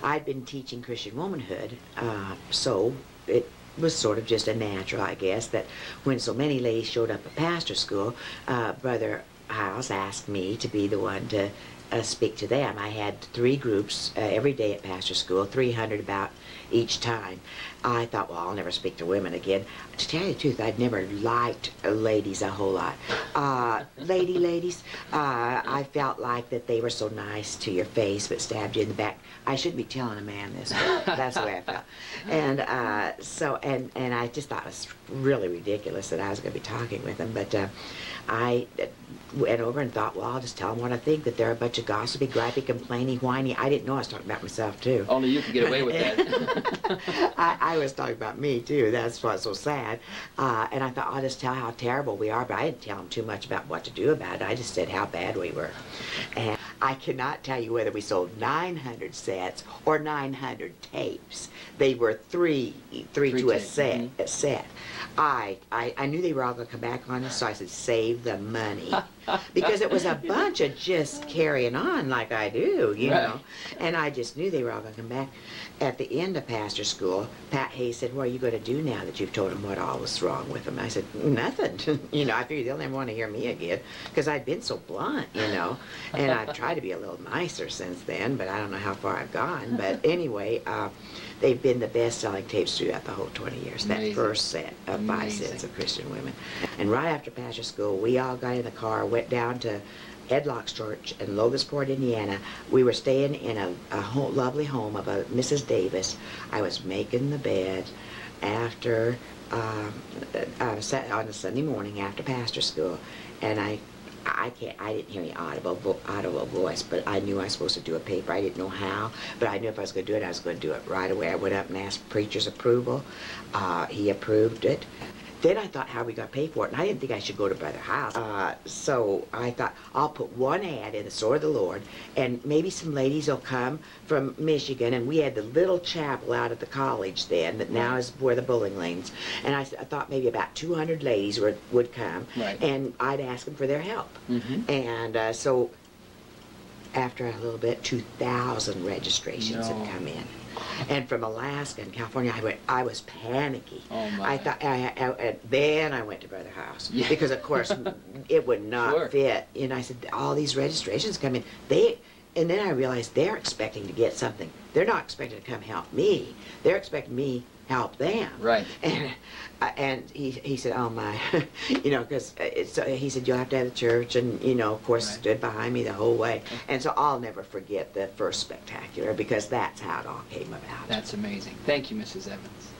I'd been teaching Christian womanhood, so it was sort of just a natural, I guess, that when so many ladies showed up at pastor school, Brother Hiles asked me to be the one to speak to them. I had 3 groups every day at pastor school, 300 about each time. I thought, well, I'll never speak to women again. To tell you the truth, I'd never liked ladies a whole lot. Ladies, I felt like that they were so nice to your face but stabbed you in the back. I shouldn't be telling a man this, but that's the way I felt. And and I just thought it was really ridiculous that I was going to be talking with them. But I went over and thought, well, I'll just tell them what I think, that they're a bunch of gossipy, gripey, complaining, whiny. I didn't know I was talking about myself, too. Only you could get away with that. I was talking about me, too. That's what's so sad. And I thought, I'll just tell how terrible we are, but I didn't tell them too much about what to do about it. I just said how bad we were. And I cannot tell you whether we sold 900 sets or 900 tapes. They were three to a set. I knew they were all going to come back on us, so I said, save the money. Because it was a bunch of just carrying on like I do, you know. And I just knew they were all going to come back. At the end of pastor school, Pat Hayes said, what are you going to do now that you've told them what all was wrong with them? I said, nothing. You know, I figured they'll never want to hear me again because I'd been so blunt, you know. And I've tried to be a little nicer since then, but I don't know how far I've gone. But anyway, they've been the best-selling tapes throughout the whole 20 years. Amazing. That first set of 5 sets of Christian women. And right after pastor school, we all got in the car, went down to Ed Locke's church in Logansport, Indiana. We were staying in a lovely home of a Mrs. Davis. I was making the bed after on a Sunday morning after pastor school, and I didn't hear any audible voice, but I knew I was supposed to do a paper. I didn't know how, but I knew if I was going to do it, I was going to do it right away. I went up and asked preacher's approval. He approved it. Then I thought, how are we going to pay for it? And I didn't think I should go to Brother Hiles. So I thought, I'll put one ad in the Sword of the Lord, and maybe some ladies will come from Michigan. And we had the little chapel out at the college then, that now is where the bowling lanes. And I thought maybe about 200 ladies would come, and I'd ask them for their help. And so after a little bit, 2,000 registrations had come in. And from Alaska and California, I was panicky. Oh my. I thought, then I went to Brother Hiles. Yeah. Because, of course, it would not fit. And I said, all these registrations come in. And then I realized they're expecting to get something. They're not expecting to come help me. They're expecting me help them. Right. And he said, oh my, you know, because he said, you'll have to have the church, and, you know, of course, stood behind me the whole way. And so I'll never forget the first spectacular, because that's how it all came about. That's amazing. Thank you, Mrs. Evans.